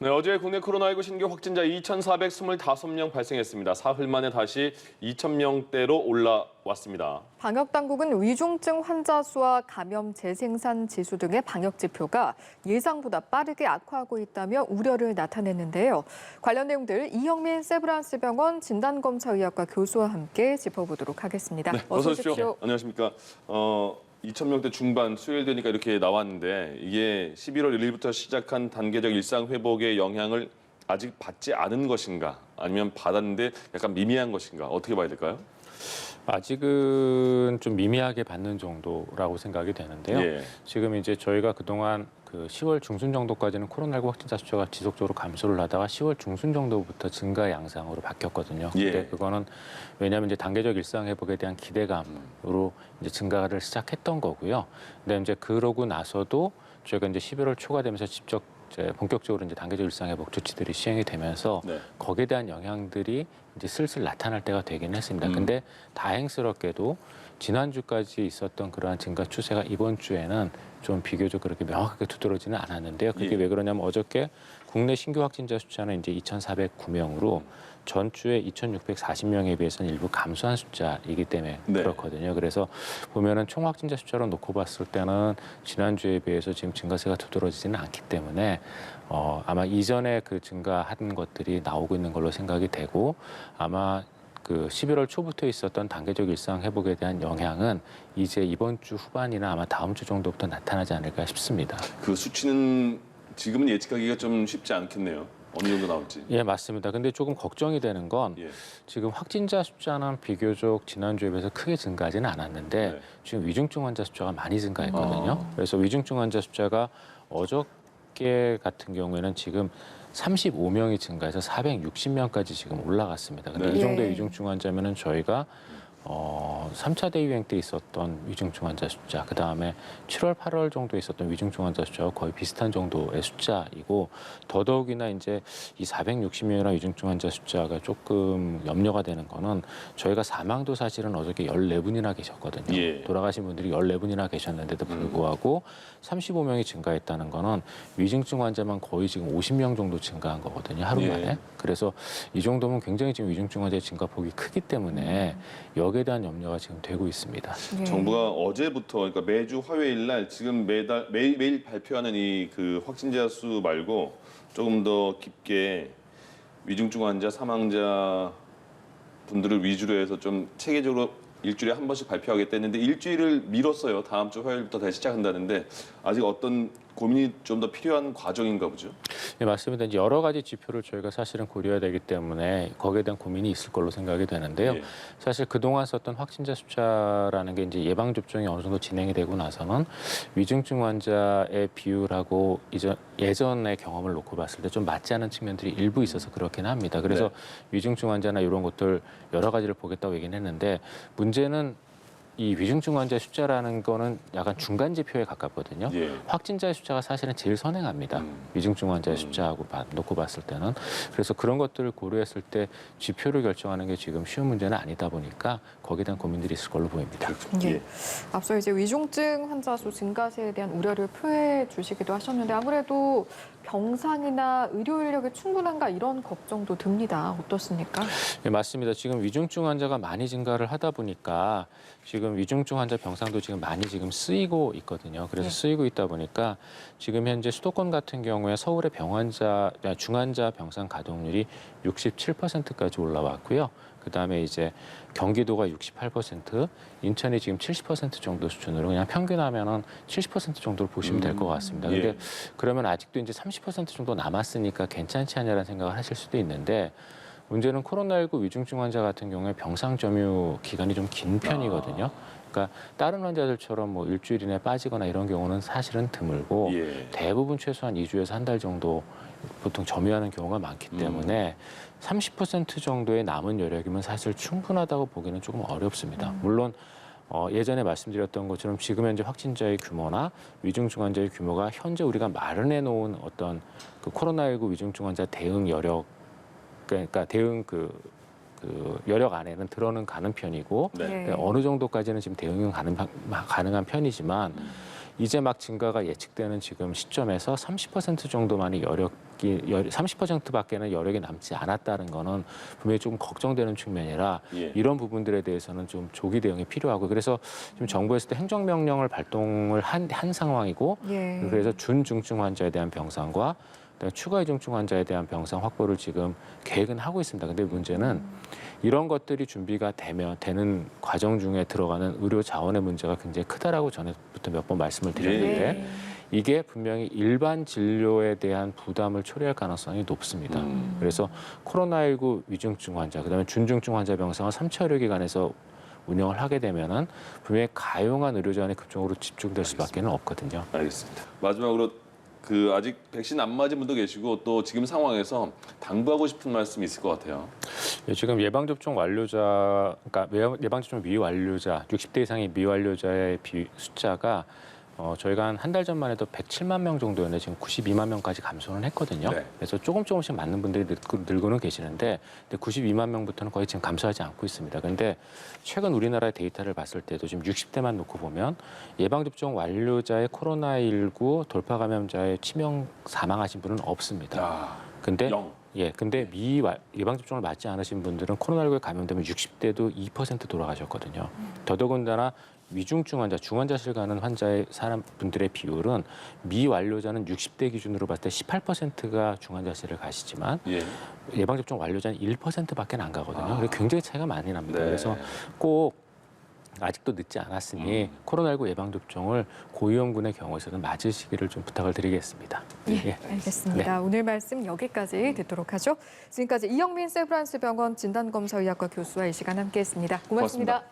네, 어제 국내 코로나19 신규 확진자 2,425명 발생했습니다. 사흘 만에 다시 2,000명대로 올라왔습니다. 방역 당국은 위중증 환자 수와 감염 재생산 지수 등의 방역 지표가 예상보다 빠르게 악화하고 있다며 우려를 나타냈는데요. 관련 내용들 이형민 세브란스 병원 진단검사의학과 교수와 함께 짚어보도록 하겠습니다. 네, 어서 오십시오. 안녕하십니까. 2,000명대 중반 수요일 되니까 이렇게 나왔는데 이게 11월 1일부터 시작한 단계적 일상 회복의 영향을 아직 받지 않은 것인가 아니면 받았는데 약간 미미한 것인가 어떻게 봐야 될까요? 아직은 좀 미미하게 받는 정도라고 생각이 되는데요. 예. 지금 이제 저희가 그동안 그 10월 중순 정도까지는 코로나19 확진자 숫자가 지속적으로 감소를 하다가 10월 중순 정도부터 증가 양상으로 바뀌었거든요. 예. 근데 그거는 왜냐하면 이제 단계적 일상 회복에 대한 기대감으로 이제 증가를 시작했던 거고요. 근데 이제 그러고 나서도 저희가 이제 11월 초가 되면서 직접 이제 본격적으로 이제 단계적 일상 회복 조치들이 시행이 되면서 네. 거기에 대한 영향들이 이제 슬슬 나타날 때가 되긴 했습니다. 근데 다행스럽게도 지난주까지 있었던 그러한 증가 추세가 이번 주에는 좀 비교적 그렇게 명확하게 두드러지는 않았는데요. 그게 예. 왜 그러냐면 어저께 국내 신규 확진자 숫자는 이제 2,409명으로 전주에 2,640명에 비해서는 일부 감소한 숫자이기 때문에 네. 그렇거든요. 그래서 보면은 총 확진자 숫자로 놓고 봤을 때는 지난주에 비해서 지금 증가세가 두드러지지는 않기 때문에 아마 이전에 그 증가한 것들이 나오고 있는 걸로 생각이 되고 아마 그 11월 초부터 있었던 단계적 일상 회복에 대한 영향은 이제 이번 주 후반이나 아마 다음 주 정도부터 나타나지 않을까 싶습니다. 그 수치는 지금은 예측하기가 좀 쉽지 않겠네요. 어느 정도 나올지. 예, 맞습니다. 근데 조금 걱정이 되는 건 예. 지금 확진자 숫자는 비교적 지난주에 비해서 크게 증가하지는 않았는데 네. 지금 위중증 환자 숫자가 많이 증가했거든요. 그래서 위중증 환자 숫자가 어저께 같은 경우에는 지금 35명이 증가해서 460명까지 지금 올라갔습니다. 근데 네. 이 정도의 예. 위중증 환자면은 저희가 3차 대유행 때 있었던 위중증 환자 숫자, 그다음에 7월, 8월 정도에 있었던 위중증 환자 숫자와 거의 비슷한 정도의 숫자이고 더더욱이나 이제 이 460명이라는 위중증 환자 숫자가 조금 염려가 되는 거는 저희가 사망도 사실은 어저께 14분이나 계셨거든요. 예. 돌아가신 분들이 14분이나 계셨는데도 불구하고 35명이 증가했다는 거는 위중증 환자만 거의 지금 50명 정도 증가한 거거든요. 하루 예. 만에. 그래서 이 정도면 굉장히 지금 위중증 환자의 증가폭이 크기 때문에 여기에 대한 염려가 지금 되고 있습니다. 예. 정부가 어제부터 그러니까 매주 화요일 날 지금 매일 발표하는 이 그 확진자 수 말고 조금 더 깊게 위중증 환자 사망자 분들을 위주로 해서 좀 체계적으로 일주일에 한 번씩 발표하겠다 했는데 일주일을 미뤘어요. 다음 주 화요일부터 다시 시작한다는데 아직 어떤 고민이 좀 더 필요한 과정인가 보죠. 네, 맞습니다. 이제 여러 가지 지표를 저희가 사실은 고려해야 되기 때문에 거기에 대한 고민이 있을 걸로 생각이 되는데요. 예. 사실 그동안 썼던 확진자 숫자라는 게 이제 예방 접종이 어느 정도 진행이 되고 나서는 위중증 환자의 비율하고 예전의 경험을 놓고 봤을 때 좀 맞지 않은 측면들이 일부 있어서 그렇긴 합니다. 그래서 네. 위중증 환자나 이런 것들 여러 가지를 보겠다고 얘기는 했는데 문제는 이 위중증 환자의 숫자라는 거는 약간 중간 지표에 가깝거든요. 예. 확진자의 숫자가 사실은 제일 선행합니다. 위중증 환자의 숫자하고 놓고 봤을 때는. 그래서 그런 것들을 고려했을 때 지표를 결정하는 게 지금 쉬운 문제는 아니다 보니까 거기에 대한 고민들이 있을 걸로 보입니다. 예. 예. 앞서 이제 위중증 환자 수 증가세에 대한 우려를 표해 주시기도 하셨는데 아무래도 병상이나 의료 인력이 충분한가 이런 걱정도 듭니다. 어떻습니까? 네, 맞습니다. 지금 위중증 환자가 많이 증가를 하다 보니까 지금 위중증 환자 병상도 지금 많이 지금 쓰이고 있거든요. 그래서 네. 쓰이고 있다 보니까 지금 현재 수도권 같은 경우에 서울의 중환자 병상 가동률이 67%까지 올라왔고요. 그다음에 이제 경기도가 68%, 인천이 지금 70% 정도 수준으로 그냥 평균하면은 70% 정도를 보시면 될 것 같습니다. 근데 예. 그러면 아직도 이제 30% 정도 남았으니까 괜찮지 않냐라는 생각을 하실 수도 있는데 문제는 코로나19 위중증 환자 같은 경우에 병상 점유 기간이 좀 긴 편이거든요. 그러니까 다른 환자들처럼 뭐 일주일 이내 빠지거나 이런 경우는 사실은 드물고 예. 대부분 최소한 2주에서 한 달 정도 보통 점유하는 경우가 많기 때문에 30% 정도의 남은 여력이면 사실 충분하다고 보기는 조금 어렵습니다. 물론 예전에 말씀드렸던 것처럼 지금 현재 확진자의 규모나 위중증 환자의 규모가 현재 우리가 마련해 놓은 어떤 그 코로나19 위중증 환자 대응 여력 그러니까 대응 그 여력 안에는 들어는 가는 편이고 네. 예. 어느 정도까지는 지금 대응은 가능한 편이지만 이제 막 증가가 예측되는 지금 시점에서 30% 정도만이 30%밖에는 여력이 남지 않았다는 거는 분명히 조금 걱정되는 측면이라 예. 이런 부분들에 대해서는 좀 조기 대응이 필요하고 그래서 지금 정부에서도 행정명령을 발동을 한 상황이고 예. 그래서 준중증 환자에 대한 병상과 그다음에 추가 위중증 환자에 대한 병상 확보를 지금 계획은 하고 있습니다. 근데 문제는 이런 것들이 준비가 되는 과정 중에 들어가는 의료 자원의 문제가 굉장히 크다라고 전에부터 몇 번 말씀을 드렸는데 네. 이게 분명히 일반 진료에 대한 부담을 초래할 가능성이 높습니다. 그래서 코로나19 위중증 환자, 그다음에 준중증 환자 병상을 3차 의료기관에서 운영을 하게 되면은 분명히 가용한 의료 자원이 그쪽으로 집중될 수밖에는 없거든요. 알겠습니다. 마지막으로 아직 백신 안 맞은 분도 계시고 또 지금 상황에서 당부하고 싶은 말씀이 있을 것 같아요. 예, 지금 예방접종 완료자, 그러니까 예방접종 미완료자, 60대 이상의 미완료자의 숫자가 저희가 한 달 전만 해도 107만 명 정도였는데 지금 92만 명까지 감소는 했거든요. 네. 그래서 조금씩 맞는 분들이 늘고는 계시는데 92만 명부터는 거의 지금 감소하지 않고 있습니다. 그런데 최근 우리나라의 데이터를 봤을 때도 지금 60대만 놓고 보면 예방접종 완료자의 코로나19 돌파 감염자의 치명 사망하신 분은 없습니다. 근데 근데 예방접종을 맞지 않으신 분들은 코로나19에 감염되면 60대도 2% 돌아가셨거든요. 더더군다나 위중증 환자, 중환자실 가는 분들의 비율은 미완료자는 60대 기준으로 봤을 때 18%가 중환자실을 가시지만 예방접종 완료자는 1%밖에 안 가거든요. 그래서 굉장히 차이가 많이 납니다. 네. 그래서 꼭 아직도 늦지 않았으니 코로나19 예방접종을 고위험군의 경우에서는 맞으시기를 좀 부탁을 드리겠습니다. 예, 알겠습니다. 오늘 말씀 여기까지 듣도록 하죠. 지금까지 이영민 세브란스 병원 진단검사의학과 교수와 이 시간 함께했습니다. 고맙습니다.